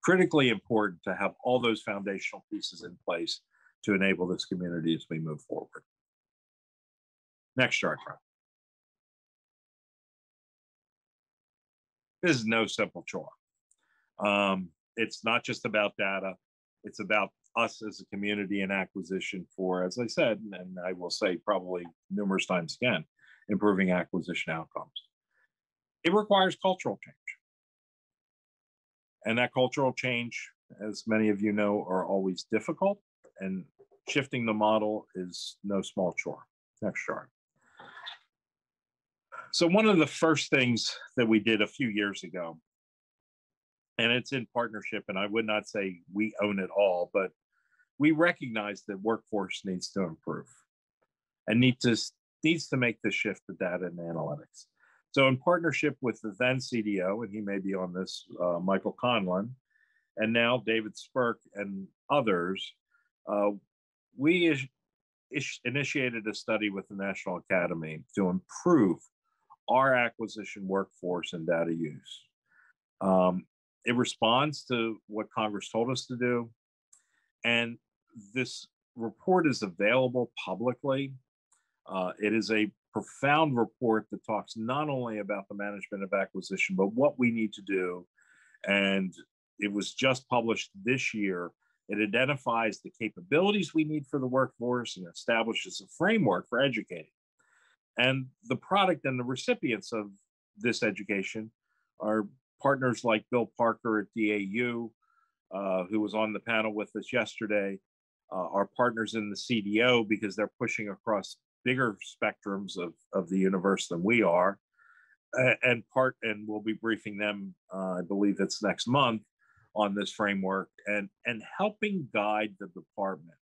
Critically important to have all those foundational pieces in place to enable this community as we move forward. Next chart, Rob. This is no simple chore. It's not just about data. It's about us as a community and acquisition for, as I said, and I will say probably numerous times again, improving acquisition outcomes. It requires cultural change. And that cultural change, as many of you know, are always difficult, and shifting the model is no small chore. Next chart. So one of the first things that we did a few years ago, and it's in partnership, and I would not say we own it all, but we recognize that workforce needs to improve and needs to make the shift to data and analytics. So in partnership with the then CDO, and he may be on this, Michael Conlon, and now David Spurk and others, we initiated a study with the National Academy to improve our acquisition workforce and data use. It responds to what Congress told us to do. And this report is available publicly. It is a profound report that talks not only about the management of acquisition, but what we need to do. And it was just published this year. It identifies the capabilities we need for the workforce and establishes a framework for educating. And the product and the recipients of this education are partners like Bill Parker at DAU, who was on the panel with us yesterday, our partners in the CDO, because they're pushing across bigger spectrums of the universe than we are, and we'll be briefing them, I believe it's next month, on this framework, and helping guide the department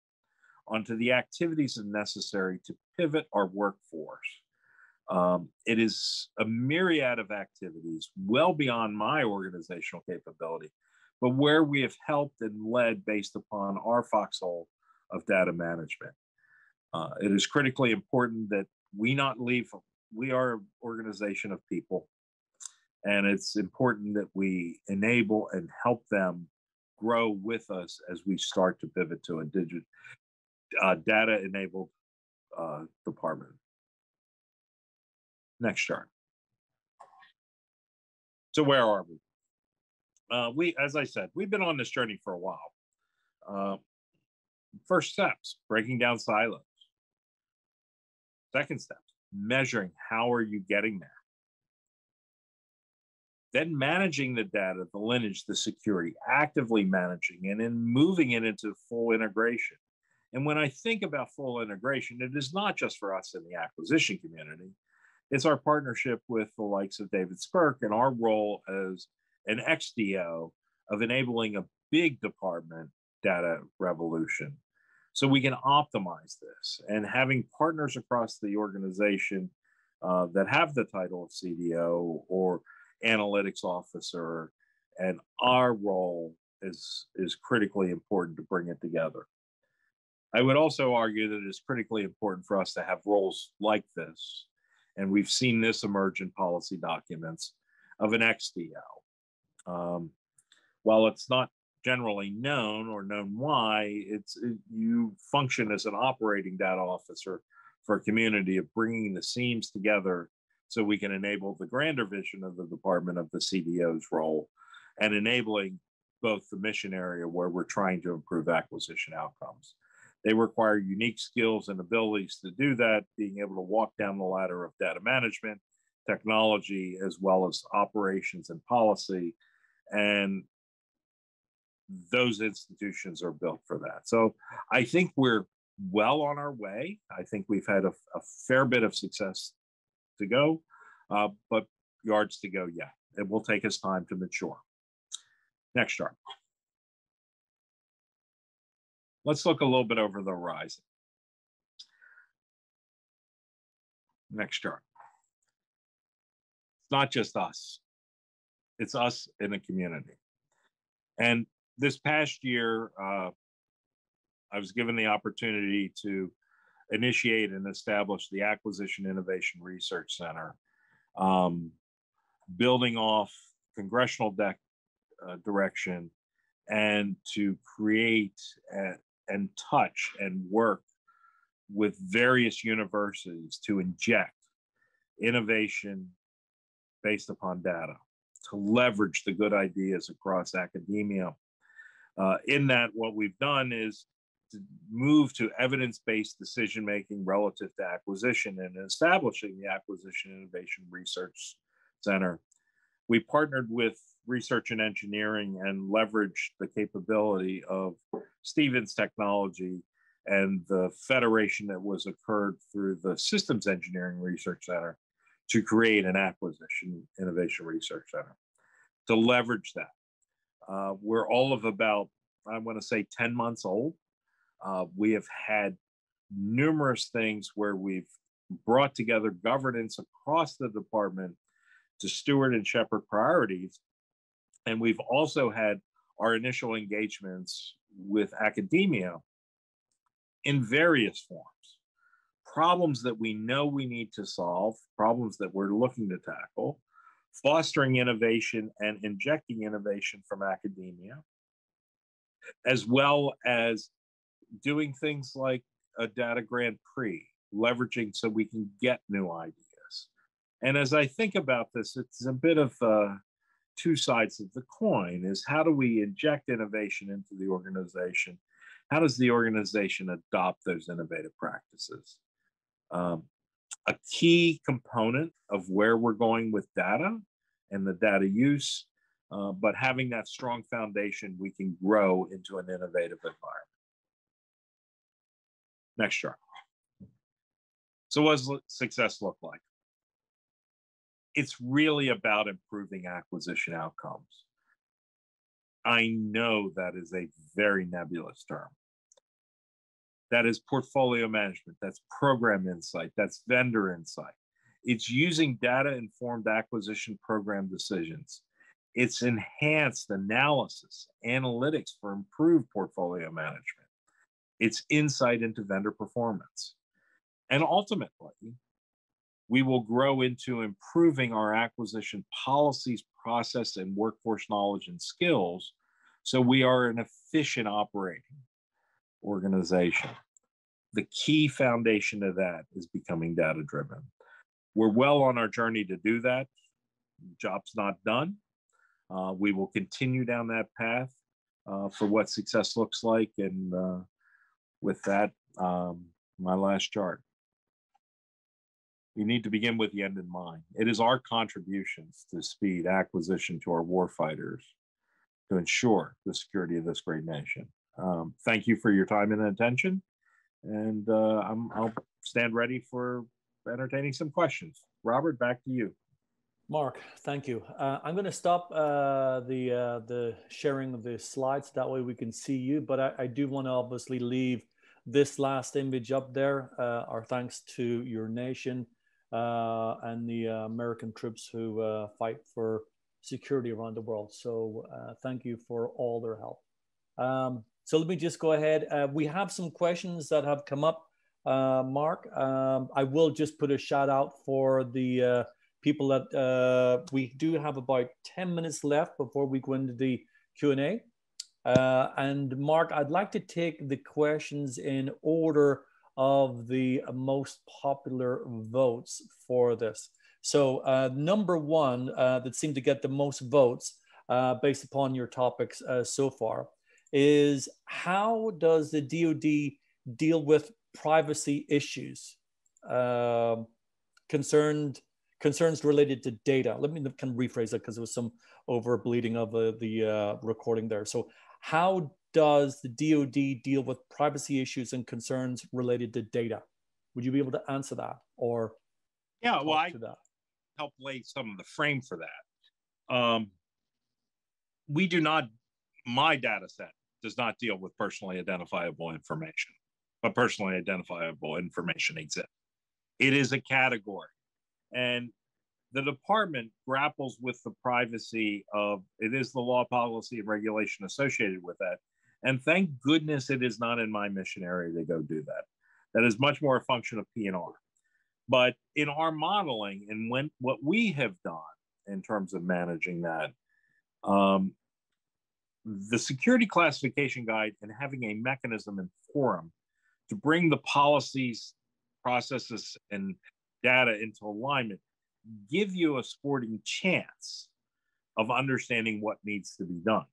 onto the activities necessary to pivot our workforce. It is a myriad of activities well beyond my organizational capability, but where we have helped and led based upon our foxhole of data management. It is critically important that we are an organization of people, and it's important that we enable and help them grow with us as we start to pivot to a data-enabled department. Next chart. So where are we? As I said, we've been on this journey for a while. First steps, breaking down silos. Second step, measuring how are you getting there. Then managing the data, the lineage, the security, actively managing, and then moving it into full integration. And when I think about full integration, it is not just for us in the acquisition community. It's our partnership with the likes of David Spurk and our role as an XDO of enabling a big department data revolution. So we can optimize this, and having partners across the organization that have the title of CDO or analytics officer, and our role is critically important to bring it together. I would also argue that it is critically important for us to have roles like this, and we've seen this emerge in policy documents, of an XDO. While it's not generally known or known why, you function as an operating data officer for a community of bringing the seams together so we can enable the grander vision of the department of the CDO's role, and enabling both the mission area where we're trying to improve acquisition outcomes. They require unique skills and abilities to do that, being able to walk down the ladder of data management, technology, as well as operations and policy. And those institutions are built for that. So I think we're well on our way. I think we've had a fair bit of success to go, but yards to go yet. It will take us time to mature. Next chart. Let's look a little bit over the horizon. Next chart. It's not just us. It's us in the community. And this past year, I was given the opportunity to initiate and establish the Acquisition Innovation Research Center, building off congressional direction, and to create and touch and work with various universities to inject innovation based upon data, to leverage the good ideas across academia. In that, what we've done is to move to evidence-based decision-making relative to acquisition, and establishing the Acquisition Innovation Research Center. We partnered with research and engineering and leveraged the capability of Stevens Technology and the federation that was occurred through the Systems Engineering Research Center to create an Acquisition Innovation Research Center, to leverage that. We're all of about, I want to say, 10 months old. We have had numerous things where we've brought together governance across the department to steward and shepherd priorities. And we've also had our initial engagements with academia in various forms. problems that we know we need to solve, problems that we're looking to tackle, fostering innovation and injecting innovation from academia, as well as doing things like a data Grand Prix, leveraging so we can get new ideas. And as I think about this, it's a bit of two sides of the coin, is how do we inject innovation into the organization? How does the organization adopt those innovative practices? A key component of where we're going with data and the data use, but having that strong foundation, we can grow into an innovative environment. Next chart. So what does success look like? It's really about improving acquisition outcomes. I know that is a very nebulous term. That is portfolio management, that's program insight, that's vendor insight. It's using data-informed acquisition program decisions. It's enhanced analysis, analytics for improved portfolio management. It's insight into vendor performance. And ultimately, we will grow into improving our acquisition policies, process, and workforce knowledge and skills, so we are an efficient operating organization. The key foundation of that is becoming data-driven. We're well on our journey to do that. Job's not done. We will continue down that path for what success looks like. And with that, my last chart. We need to begin with the end in mind. It is our contributions to speed acquisition to our warfighters to ensure the security of this great nation. Thank you for your time and attention. And I'll stand ready for entertaining some questions. Robert, back to you. Mark, thank you. I'm going to stop the sharing of the slides. That way we can see you. But I do want to obviously leave this last image up there. Our thanks to your nation and the American troops who fight for security around the world. So thank you for all their help. So let me just go ahead. We have some questions that have come up, Mark. I will just put a shout out for the people that we do have about 10 minutes left before we go into the Q&A. And Mark, I'd like to take the questions in order of the most popular votes for this. So number one that seemed to get the most votes based upon your topics so far is, how does the DoD deal with privacy issues, concerns related to data? Let me kind of rephrase that because there was some over bleeding of the recording there. So how does the DoD deal with privacy issues and concerns related to data? Would you be able to answer that, or I help lay some of the frame for that. We do not, my data set does not deal with personally identifiable information, but personally identifiable information exists. It is a category. And the department grapples with the privacy of, it is the law, policy, and regulation associated with that. And thank goodness it is not in my mission area to go do that. That is much more a function of P&R. But in our modeling and what we have done in terms of managing that, the security classification guide and having a mechanism and forum to bring the policies, processes, and data into alignment give you a sporting chance of understanding what needs to be done.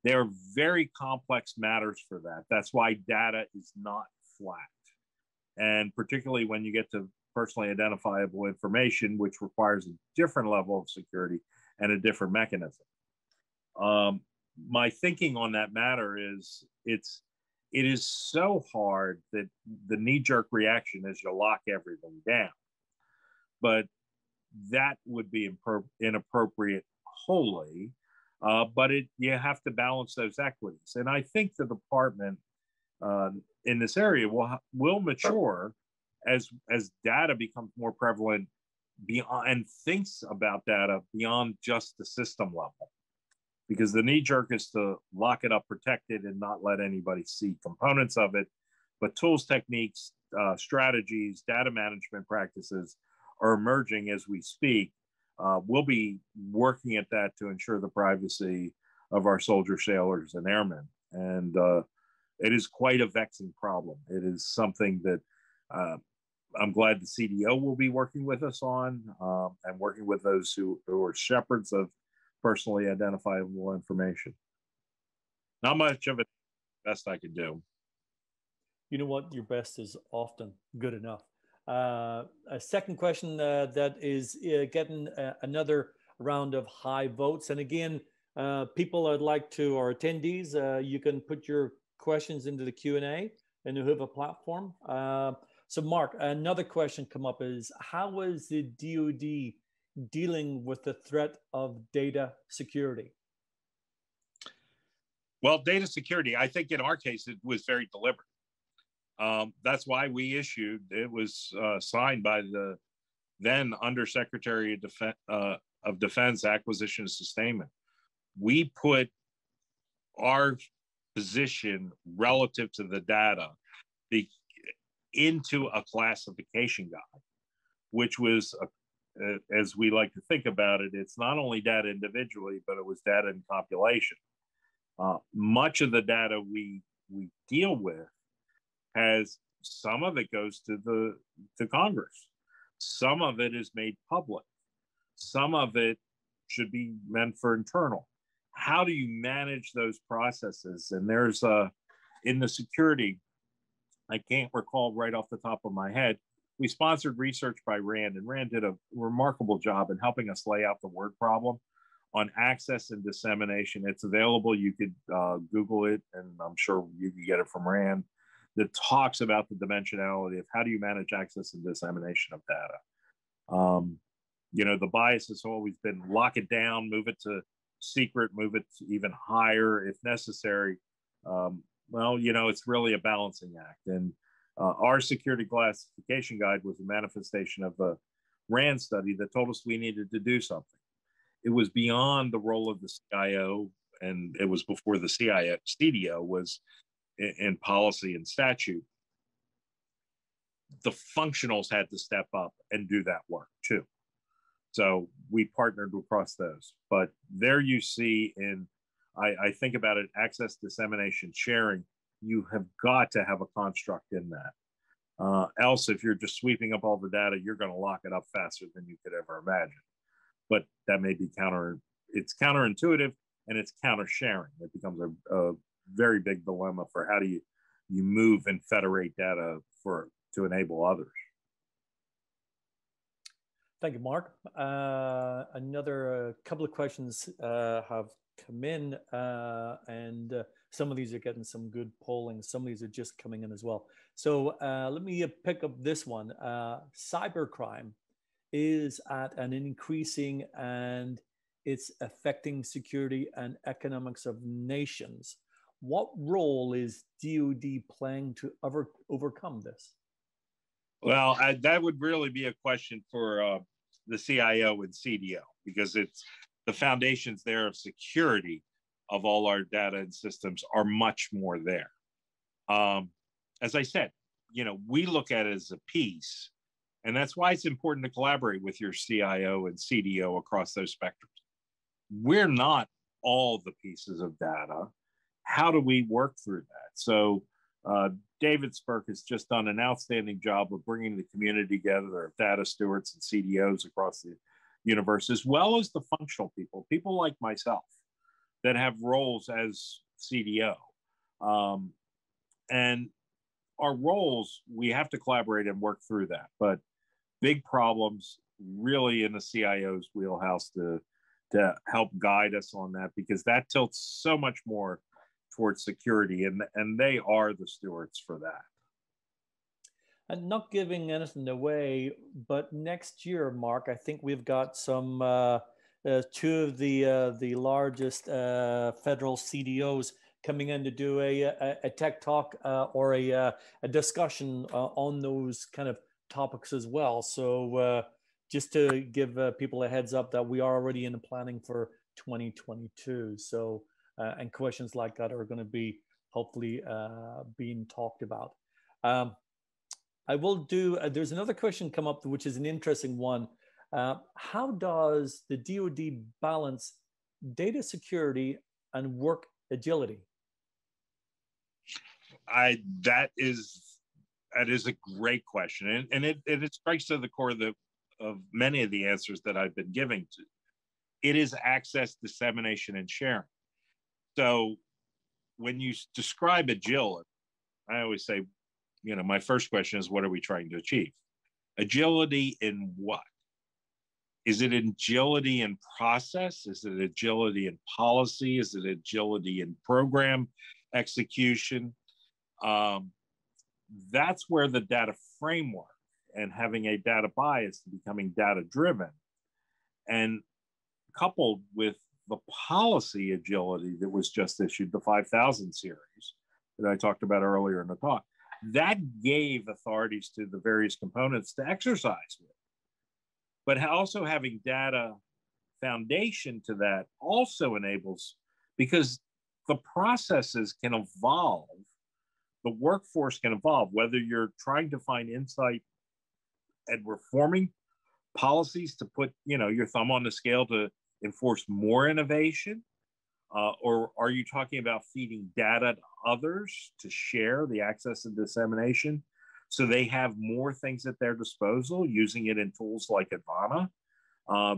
They are very complex matters for that. That's why data is not flat. And particularly when you get to personally identifiable information, which requires a different level of security and a different mechanism. My thinking on that matter is it is so hard that the knee-jerk reaction is you lock everything down. But that would be inappropriate wholly, but you have to balance those equities. And I think the department in this area will mature as data becomes more prevalent beyond, and thinks about data beyond just the system level. Because the knee jerk is to lock it up, protect it, and not let anybody see components of it. But tools, techniques, strategies, data management practices are emerging as we speak. We'll be working at that to ensure the privacy of our soldiers, sailors, and airmen. And it is quite a vexing problem. It is something that I'm glad the CDO will be working with us on, and working with those who are shepherds of personally identifiable information. Not much of it, best I can do. You know what? Your best is often good enough. A second question that is getting another round of high votes. And again, people I'd like to, or attendees, you can put your questions into the Q&A and you have a platform. So Mark, another question come up is, how is the DoD dealing with the threat of data security? Well, data security, I think in our case, it was very deliberate. That's why we issued, it was signed by the then Undersecretary of Defense Acquisition and Sustainment. We put our position relative to the data into a classification guide, which was, as we like to think about it, it's not only data individually, but it was data in population. Much of the data we deal with has, some of it goes to Congress. Some of it is made public. Some of it should be meant for internal. How do you manage those processes? And there's in the security, I can't recall right off the top of my head, we sponsored research by RAND, and RAND did a remarkable job in helping us lay out the word problem on access and dissemination. It's available. You could Google it, and I'm sure you can get it from RAND, that talks about the dimensionality of how do you manage access and dissemination of data. You know, the bias has always been lock it down, move it to secret, move it to even higher if necessary. Well, you know, it's really a balancing act. And our security classification guide was a manifestation of a RAND study that told us we needed to do something. It was beyond the role of the CIO, and it was before the CDO was in policy and statute. The functionals had to step up and do that work too. So we partnered across those. But there you see I think about it, access, dissemination, sharing, you have got to have a construct in that. Else, if you're just sweeping up all the data, you're going to lock it up faster than you could ever imagine. But that may be it's counterintuitive, and it's counter sharing. It becomes a very big dilemma for how do you move and federate data to enable others. Thank you, Mark. Another couple of questions have come in, and some of these are getting some good polling. Some of these are just coming in as well. So let me pick up this one. Cybercrime is at an increasing, and it's affecting security and economics of nations. What role is DoD playing to overcome this? Well, that would really be a question for the CIO and CDO, because it's the foundations there of security of all our data and systems are much more there. As I said, you know, we look at it as a piece, and that's why it's important to collaborate with your CIO and CDO across those spectrums. We're not all the pieces of data. How do we work through that? So David Spurk has just done an outstanding job of bringing the community together of data stewards and CDOs across the universe, as well as the functional people like myself that have roles as CDO. And our roles, we have to collaborate and work through that. But big problems really in the CIO's wheelhouse to help guide us on that, because that tilts so much more towards security, and they are the stewards for that. And not giving anything away, but next year, Mark, I think we've got some two of the largest federal CDOs coming in to do a tech talk or a discussion on those kind of topics as well. So just to give people a heads up that we are already in the planning for 2022. So and questions like that are going to be hopefully being talked about. I will do, there's another question come up, which is an interesting one. How does the DoD balance data security and work agility? That is a great question, and it strikes to the core of many of the answers that I've been giving to. It is access, dissemination, and sharing. So when you describe agility, I always say, my first question is, what are we trying to achieve? Agility in what? Is it agility in process? Is it agility in policy? Is it agility in program execution? That's where the data framework and having a data bias to becoming data driven, and coupled with the policy agility that was just issued, the 5000 series that I talked about earlier in the talk, that gave authorities to the various components to exercise with. But also having data foundation to that also enables, because the processes can evolve, the workforce can evolve, whether you're trying to find insight and reforming policies to put, your thumb on the scale to enforce more innovation, or are you talking about feeding data to others to share the access and dissemination so they have more things at their disposal, using it in tools like Advana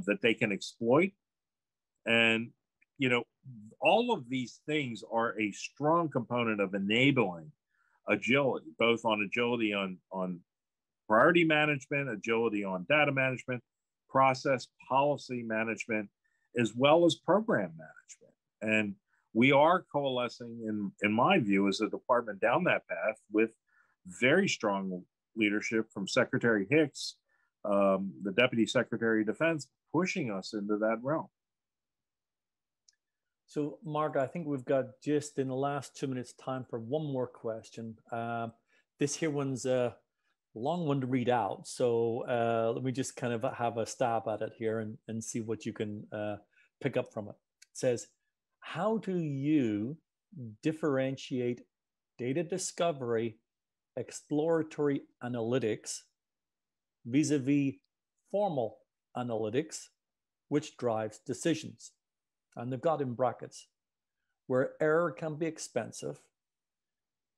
that they can exploit? And, all of these things are a strong component of enabling agility, both on agility on priority management, agility on data management, process policy management, as well as program management. And we are coalescing, in my view, as a department down that path with very strong leadership from Secretary Hicks, the Deputy Secretary of Defense, pushing us into that realm. So, Mark, I think we've got just in the last 2 minutes time for one more question. This here one's a long one to read out. So let me just kind of have a stab at it here and see what you can pick up from it. It says, how do you differentiate data discovery, exploratory analytics vis-a-vis formal analytics, which drives decisions? And they've got in brackets, where error can be expensive.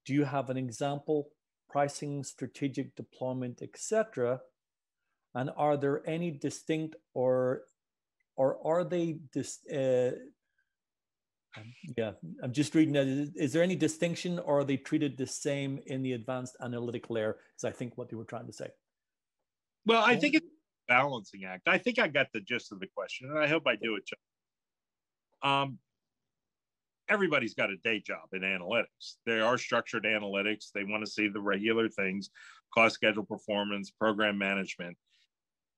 Do you have an example? Pricing, strategic deployment, etc. And are there any distinct or are they I'm just reading that. Is there any distinction, or are they treated the same in the advanced analytic layer? Is I think what they were trying to say. Well, I think it's a balancing act. I think I got the gist of the question, and I hope I do it. Everybody's got a day job in analytics. They are structured analytics. They want to see the regular things: cost, schedule, performance, program management.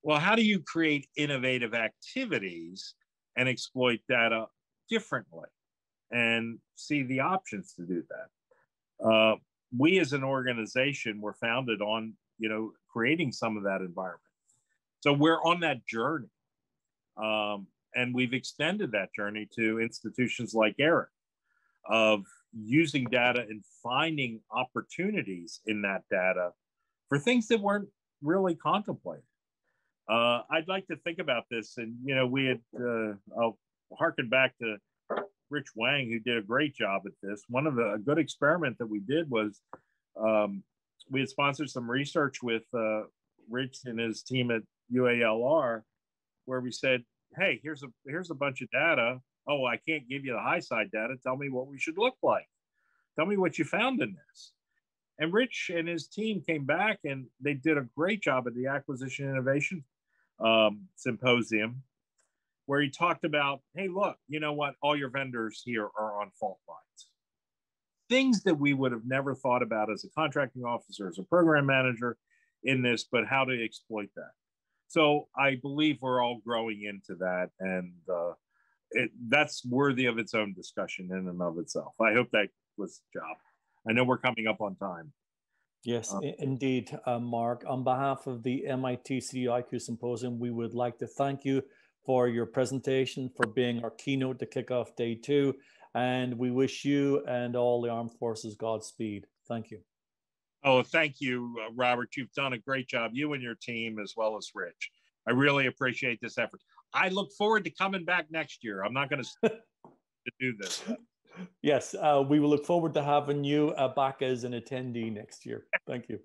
Well, how do you create innovative activities and exploit data differently and see the options to do that? We as an organization were founded on, creating some of that environment. So we're on that journey. And we've extended that journey to institutions like ERIC, of using data and finding opportunities in that data for things that weren't really contemplated. I'd like to think about this, and we had, I'll harken back to Rich Wang, who did a great job at this. One of a good experiment that we did was we had sponsored some research with Rich and his team at UALR, where we said, hey, here's a bunch of data. Oh, I can't give you the high side data. Tell me what we should look like. Tell me what you found in this. And Rich and his team came back, and they did a great job at the Acquisition Innovation Symposium, where he talked about, hey, look, you know what? All your vendors here are on fault lines. Things that we would have never thought about as a contracting officer, as a program manager in this, but how to exploit that. So I believe we're all growing into that, and that's worthy of its own discussion in and of itself. I hope that was the job. I know we're coming up on time. Yes, indeed, Mark. On behalf of the MIT CDOIQ Symposium, we would like to thank you for your presentation, for being our keynote to kick off day 2, and we wish you and all the armed forces Godspeed. Thank you. Oh, thank you, Robert. You've done a great job, you and your team, as well as Rich. I really appreciate this effort. I look forward to coming back next year. I'm not going to do this. Yes, we will look forward to having you back as an attendee next year. Thank you.